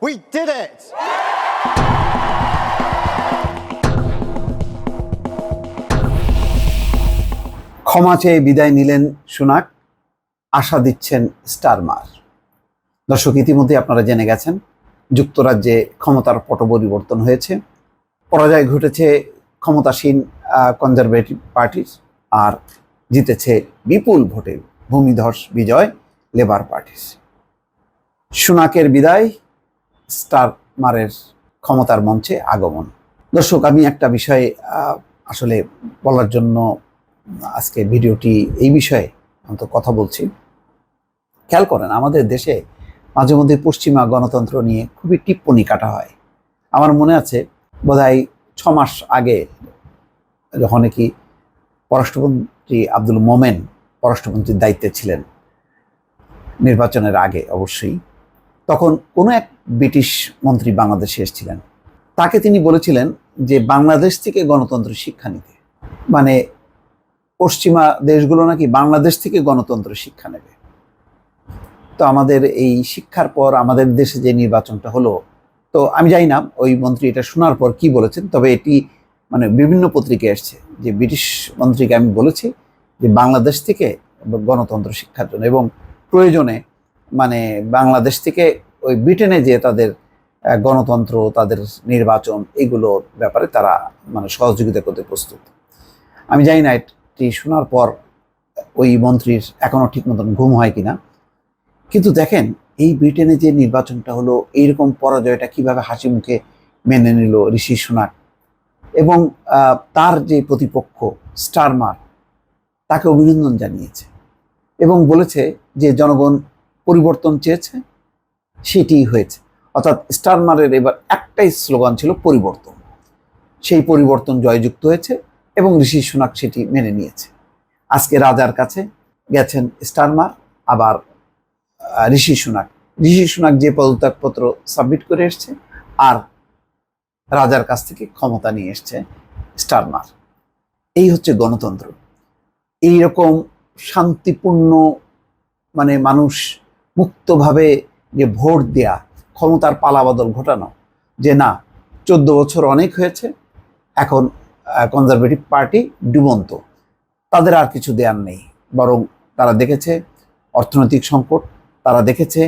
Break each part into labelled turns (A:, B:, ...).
A: We did it!
B: ক্ষমা চেয়ে বিদায় নিলেন সুনাক, আশা দিচ্ছেন স্টারমার। দর্শক, ইতিমধ্যে আপনারা জেনে গেছেন যুক্তরাজ্যে ক্ষমতার পট পরিবর্তন হয়েছে। পরাজয় ঘটেছে ক্ষমতাসীন কনজারভেটিভ পার্টির, আর জিতেছে বিপুল ভোটে ভূমিধস বিজয় লেবার পার্টির। সুনাকের বিদায়, স্টারমারের ক্ষমতার মঞ্চে আগমন। দর্শক, আমি একটা বিষয় আসলে বলার জন্য আজকে ভিডিওটি এই বিষয়ে অন্তত কথা বলছি। খেয়াল করেন, আমাদের দেশে মাঝে মধ্যে পশ্চিমা গণতন্ত্র নিয়ে খুবই টিপ্পনি কাটা হয়। আমার মনে আছে বোধহয় 6 মাস আগে যখন কি পররাষ্ট্রমন্ত্রী আব্দুল মোমেন পররাষ্ট্রমন্ত্রীর দায়িত্বে ছিলেন, নির্বাচনের আগে অবশ্যই, তখন কোনো এক ব্রিটিশ মন্ত্রী বাংলাদেশে এসেছিলেন। তাকে তিনি বলেছিলেন যে বাংলাদেশ থেকে গণতন্ত্র শিক্ষা নিতে, মানে পশ্চিমা দেশগুলো নাকি বাংলাদেশ থেকে গণতন্ত্র শিক্ষা নেবে। তো আমাদের এই শিক্ষার পর আমাদের দেশে যে নির্বাচনটা হলো, তো আমি জানি না ওই মন্ত্রী এটা শোনার পর কি বলেছেন, তবে এটি মানে বিভিন্ন পত্রিকায় এসছে যে ব্রিটিশ মন্ত্রীকে আমি বলেছি যে বাংলাদেশ থেকে গণতন্ত্র শিক্ষার জন্য, এবং প্রয়োজনে মানে বাংলাদেশ থেকে ওই ব্রিটেনে যে তাদের গণতন্ত্র, তাদের নির্বাচন, এগুলোর ব্যাপারে তারা মানে সহযোগিতা করতে প্রস্তুত। আমি জানি না এটি শোনার পর ওই মন্ত্রীর এখনো ঠিক মতন ঘুম হয় কিনা, কিন্তু দেখেন এই ব্রিটেনে যে নির্বাচনটা হলো, এইরকম পরাজয়টা কিভাবে হাসি মুখে মেনে নিল ঋষি সুনাক, এবং তার যে প্রতিপক্ষ স্টারমার তাকে অভিনন্দন জানিয়েছে এবং বলেছে যে জনগণ পরিবর্তন চেয়েছে, সেটি হয়েছে। অর্থাৎ স্টারমারের এবার একটাই স্লোগান ছিল পরিবর্তন। সেই পরিবর্তন জয়যুক্ত হয়েছে এবং ঋষি সুনাক সেটি মেনে নিয়েছে। আজকে রাজার কাছে গেছেন স্টারমার, আবার ঋষি সুনাক যে পদত্যাগপত্র সাবমিট করে এসছে, আর রাজার কাছ থেকে ক্ষমতা নিয়ে এসছে স্টারমার। এই হচ্ছে গণতন্ত্র। এইরকম শান্তিপূর্ণ মানে মানুষ মুক্তভাবে যে ভোট দেয়া, ক্ষমতার পালাবদল ঘটানো, যে না 14 বছর অনেক হয়েছে, এখন কনজারভেটিভ পার্টি ডুবন্ত, তাদের আর কিছু দেয়ার নেই। বরং তারা দেখেছে অর্থনৈতিক সংকট, তারা দেখেছে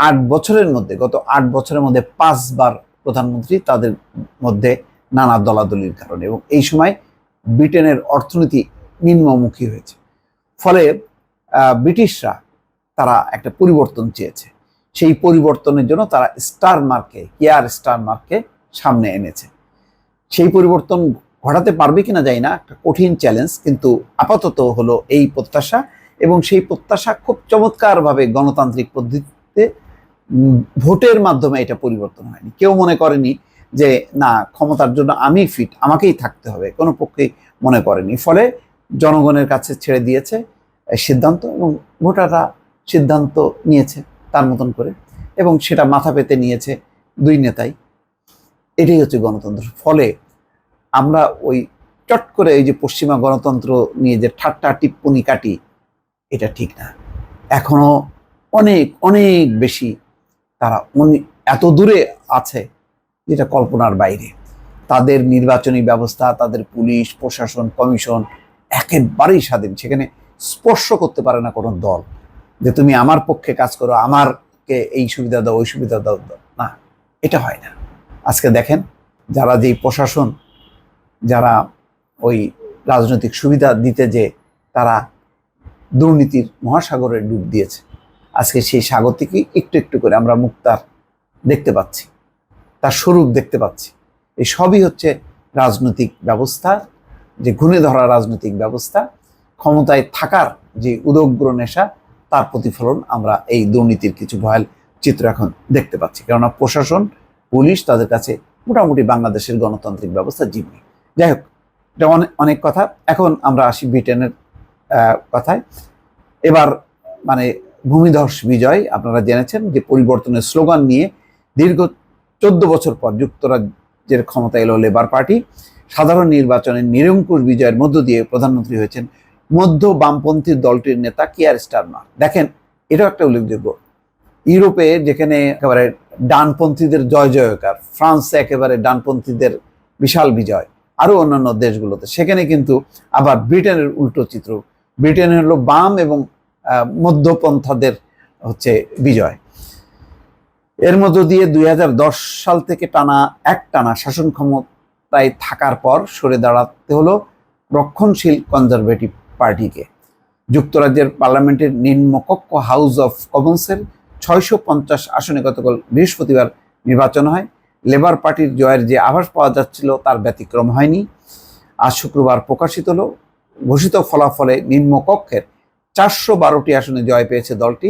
B: 8 বছরের মধ্যে, গত 8 বছরের মধ্যে 5 বার প্রধানমন্ত্রী, তাদের মধ্যে নানা দলাদলির কারণে, এবং এই সময় ব্রিটেনের অর্থনীতি নিম্নমুখী হয়েছে। ফলে ব্রিটিশরা তারা একটা পরিবর্তন চেয়েছে। সেই পরিবর্তনের জন্য তারা স্টারমারকে সামনে এনেছে। সেই পরিবর্তন ঘটাতে পারবে কিনা জানি না, একটা কঠিন চ্যালেঞ্জ, কিন্তু আপাতত হলো এই প্রত্যাশা, এবং সেই প্রত্যাশা খুব চমৎকারভাবে গণতান্ত্রিক পদ্ধতিতে ভোটের মাধ্যমে এটা পরিবর্তন হয়নি। কেউ মনে করেনি যে না ক্ষমতার জন্য আমি ফিট, আমাকেই থাকতে হবে, কোনো পক্ষেই মনে করেনি। ফলে জনগণের কাছে ছেড়ে দিয়েছে সিদ্ধান্ত, এবং ভোটাররা সিদ্ধান্ত নিয়েছে তার মতন করে, এবং সেটা মাথা পেতে নিয়েছে দুই নেতাই। এটাই হচ্ছে গণতন্ত্র। ফলে আমরা ওই চট করে এই যে পশ্চিমা গণতন্ত্র নিয়ে যে ঠাট্টা টিপ্পনি কাটি, এটা ঠিক না। এখনো অনেক অনেক বেশি তারা এত দূরে আছে যেটা কল্পনার বাইরে। তাদের নির্বাচনী ব্যবস্থা, তাদের পুলিশ প্রশাসন কমিশন একেবারেই স্বাধীন। সেখানে স্পর্শ করতে পারে না কোনো দল যে তুমি আমার পক্ষে কাজ করো, আমারকে এই সুবিধা দাও, ওই সুবিধা দাও, না, এটা হয় না। আজকে দেখেন যারা যেই প্রশাসন, যারা ওই রাজনৈতিক সুবিধা দিতে যে তারা দুর্নীতির মহাসাগরে ডুব দিয়েছে, আজকে সেই সাগর থেকে একটু একটু করে আমরা মুক্তার দেখতে পাচ্ছি, তার স্বরূপ দেখতে পাচ্ছি। এই সবই হচ্ছে রাজনৈতিক ব্যবস্থা, যে ঘুণে ধরা রাজনৈতিক ব্যবস্থা, ক্ষমতায় থাকার যে উদগ্র নেশা, তার প্রতিফলন আমরা এই দুর্নীতির কিছু ভয়াল চিত্র এখন দেখতে পাচ্ছি। কেননা প্রশাসন, পুলিশ তাদের কাছে মোটামুটি বাংলাদেশের গণতান্ত্রিক ব্যবস্থা জিম্মি। যাই হোক, এটা অনেক কথা। এখন আমরা আসি ব্রিটেনের কথায়। এবার মানে ভূমিধস বিজয়, আপনারা জেনেছেন যে পরিবর্তনের স্লোগান নিয়ে দীর্ঘ 14 বছর পর যুক্তরাজ্যের ক্ষমতা এলো লেবার পার্টি। সাধারণ নির্বাচনের নিরঙ্কুশ বিজয়ের মধ্য দিয়ে প্রধানমন্ত্রী হয়েছেন মধ্য বামপন্থী দলটির নেতা কিয়ার স্টারমার। দেখেন, এটাও একটা উল্লেখযোগ্য, ইউরোপে যেখানে একেবারে ডানপন্থীদের জয় জয়কার, ফ্রান্সে একেবারে ডানপন্থীদের বিশাল বিজয়, আরো অন্যান্য দেশগুলোতে, সেখানে কিন্তু আবার ব্রিটেনের উল্টো চিত্র। ব্রিটেনে হলো বাম এবং মধ্যপন্থাদের হচ্ছে বিজয়। এর মধ্য দিয়ে 2010 সাল থেকে টানা শাসন ক্ষমতায় থাকার পর সরে দাঁড়াতে হলো রক্ষণশীল কনজারভেটিভ পার্টিকে। যুক্তরাজ্যের পার্লামেন্টের নিম্নকক্ষ হাউস অফ কমন্সের 650 আসনে গতকাল বৃহস্পতিবার নির্বাচন হয়। লেবার পার্টির জয়ের যে আভাস পাওয়া যাচ্ছিল তার ব্যতিক্রম হয়নি। আজ শুক্রবার প্রকাশিত হলো ঘোষিত ফলাফলে নিম্নকক্ষের 412টি আসনে জয় পেয়েছে দলটি।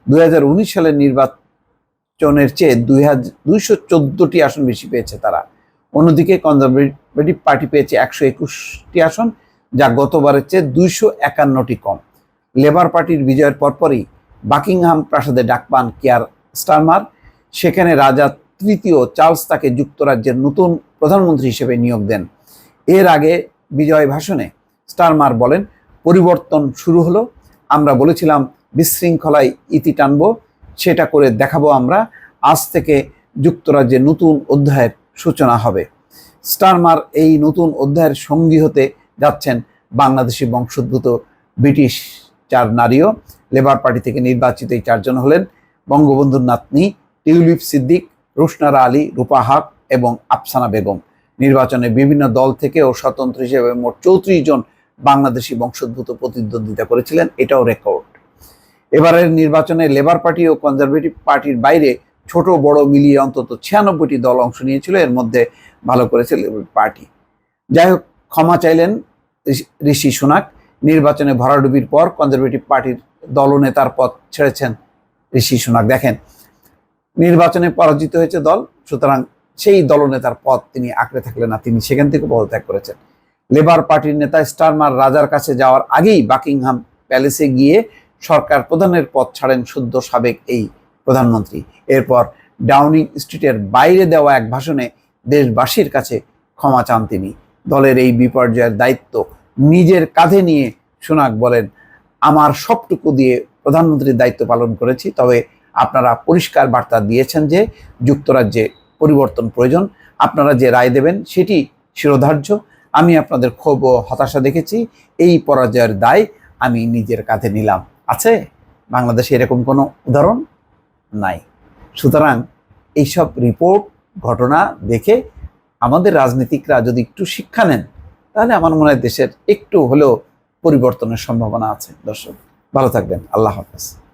B: 2019 সালের নির্বাচনের চেয়ে 214টি আসন বেশি পেয়েছে তারা। অন্যদিকে কনজারভেটিভ পার্টি পেয়েছে 121টি আসন, যা গতবারের চেয়ে 251টি কম। লেবার পার্টির বিজয়ের পরপরই বাকিংহাম প্রাসাদে ডাক পান কিয়ার স্টারমার। সেখানে রাজা তৃতীয় চার্লস তাকে যুক্তরাজ্যের নতুন প্রধানমন্ত্রী হিসেবে নিয়োগ দেন। এর আগে বিজয় ভাষণে স্টারমার বলেন, পরিবর্তন শুরু হলো। আমরা বলেছিলাম বিশৃঙ্খলায় ইতি টানবো, সেটা করে দেখাবো আমরা। আজ থেকে যুক্তরাজ্যের নতুন অধ্যায়ের সূচনা হবে। স্টারমার এই নতুন অধ্যায়ের সঙ্গী হতে যাচ্ছেন বাংলাদেশি বংশোদ্ভূত ব্রিটিশ 4 নারীও। লেবার পার্টি থেকে নির্বাচিত এই 4 জন হলেন বঙ্গবন্ধুর নাতনি টিউলিপ সিদ্দিক, রোশনারা আলী, রূপা হক এবং আফসানা বেগম। নির্বাচনে বিভিন্ন দল থেকে ও স্বতন্ত্র হিসেবে মোট 34 জন বাংলাদেশি বংশোদ্ভূত প্রতিদ্বন্দ্বিতা করেছিলেন, এটাও রেকর্ড। এবারের নির্বাচনে লেবার পার্টি ও কনজারভেটিভ পার্টির বাইরে ছোট বড় মিলিয়ে অন্তত 96টি দল অংশ নিয়েছিল। এর মধ্যে ভালো করেছে লেবার পার্টি। যাই হোক, ক্ষমা চাইলেন ঋষি সুনাক। নির্বাচনে ভরাডুবির পর কনজারভেটিভ পার্টির দলনেতার পদ ছেড়েছেন ঋষি সুনাক। দেখেন, নির্বাচনে পরাজিত হয়েছে দল, সুতরাং সেই দলনেতার পদ তিনি আঁকড়ে থাকলেন না, তিনি সেখান থেকে পদত্যাগ করেছেন। লেবার পার্টির নেতা স্টারমার রাজার কাছে যাওয়ার আগেই বাকিংহাম প্যালেসে গিয়ে সরকার প্রধানের পদ ছাড়েন সদ্য সাবেক এই প্রধানমন্ত্রী। এরপর ডাউনিং স্ট্রিটের বাইরে দেওয়া এক ভাষণে দেশবাসীর কাছে ক্ষমা চান তিনি। দলের এই বিপর্যয়ের দায়িত্ব নিজের কাঁধে নিয়ে সুনাক বলেন, আমার সবটুকু দিয়ে প্রধানমন্ত্রীর দায়িত্ব পালন করেছি, তবে আপনারা পরিষ্কার বার্তা দিয়েছেন যে যুক্তরাজ্যে পরিবর্তন প্রয়োজন। আপনারা যে রায় দেবেন সেটি শিরোধার্য। আমি আপনাদের ক্ষোভ ও হতাশা দেখেছি, এই পরাজয়ের দায় আমি নিজের কাঁধে নিলাম। আছে বাংলাদেশে এরকম কোনো উদাহরণ? নাই। সুতরাং এইসব রিপোর্ট, ঘটনা দেখে আমাদের রাজনীতিকরা যদি একটু শিক্ষা নেন, তাহলে আমার মনে হয় দেশের একটু হলেও পরিবর্তনের সম্ভাবনা আছে। দর্শক, ভালো থাকবেন। আল্লাহ হাফেজ।